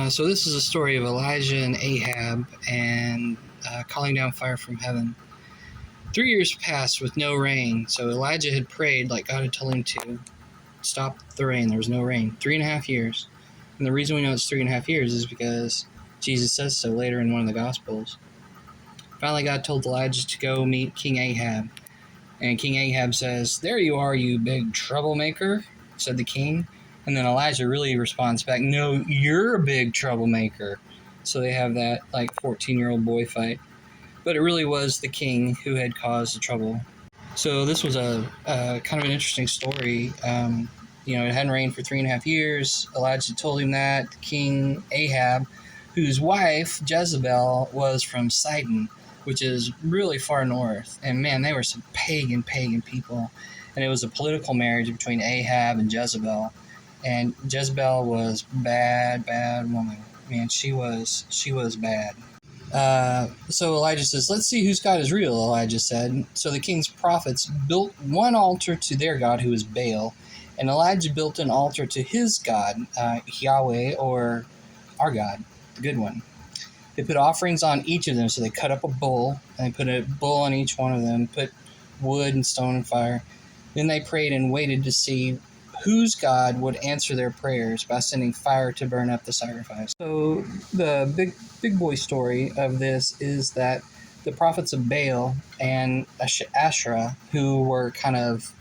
So this is a story of Elijah and Ahab and calling down fire from heaven. 3 years passed with no rain, so Elijah had prayed like God had told him to stop the rain. There was no rain. 3.5 years. And the reason we know it's 3.5 years is because Jesus says so later in one of the Gospels. Finally, God told Elijah to go meet King Ahab. And King Ahab says, "There you are, you big troublemaker," said the king. And then Elijah really responds back, "No, you're a big troublemaker." So they have that like 14-year-old boy fight. But it really was the king who had caused the trouble. So this was a kind of an interesting story. It hadn't rained for 3.5 years. Elijah told him that. King Ahab, whose wife, Jezebel, was from Sidon, which is really far north. And man, they were some pagan people. And it was a political marriage between Ahab and Jezebel. And Jezebel was bad woman. Man, she was bad. So Elijah says, "Let's see whose God is real," Elijah said. So the king's prophets built one altar to their God, who is Baal, and Elijah built an altar to his God, Yahweh, or our God, the good one. They put offerings on each of them, so they cut up a bull, and they put a bull on each one of them, put wood and stone and fire. Then they prayed and waited to see whose God would answer their prayers by sending fire to burn up the sacrifice. So the big boy story of this is that the prophets of Baal and Asherah, who were kind of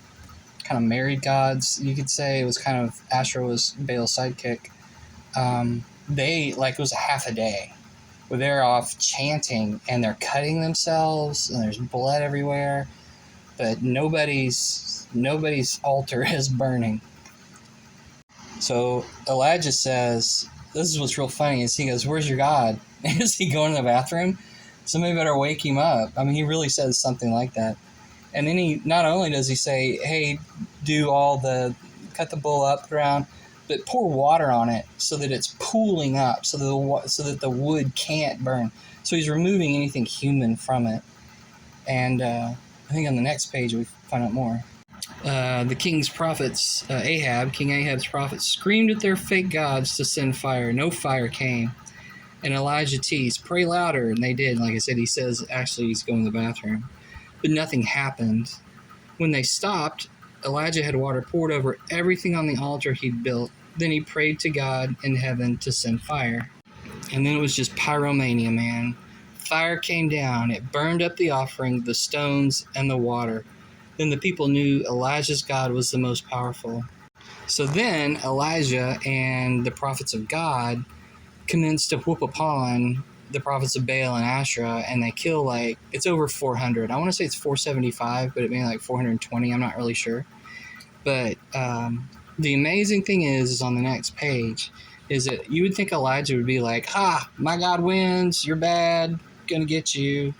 married gods, you could say. It was kind of, Asherah was Baal's sidekick. It was a half a day where they're off chanting and they're cutting themselves and there's blood everywhere, but nobody's altar is burning. So Elijah says, this is what's real funny, is he goes, "Where's your God?" Is he going to the bathroom? Somebody better wake him up. I mean, he really says something like that. And then he, not only does he say, "Hey, cut the bull up around," but pour water on it so that it's pooling up, so that the wood can't burn. So he's removing anything human from it. And I think on the next page we find out more. The king's prophets, King Ahab's prophets, screamed at their fake gods to send fire. No fire came. And Elijah teased, "Pray louder." And they did. Like I said, he says actually he's going to the bathroom. But nothing happened. When they stopped, Elijah had water poured over everything on the altar he'd built. Then he prayed to God in heaven to send fire. And then it was just pyromania, man. Fire came down. It burned up the offering, the stones, and the water. Then the people knew Elijah's God was the most powerful. So then Elijah and the prophets of God commenced to whoop upon the prophets of Baal and Asherah, and they kill it's over 400. I want to say it's 475, but it may be like 420. I'm not really sure. But the amazing thing is on the next page, is that you would think Elijah would be like, "Ha, my God wins, you're bad, gonna get you."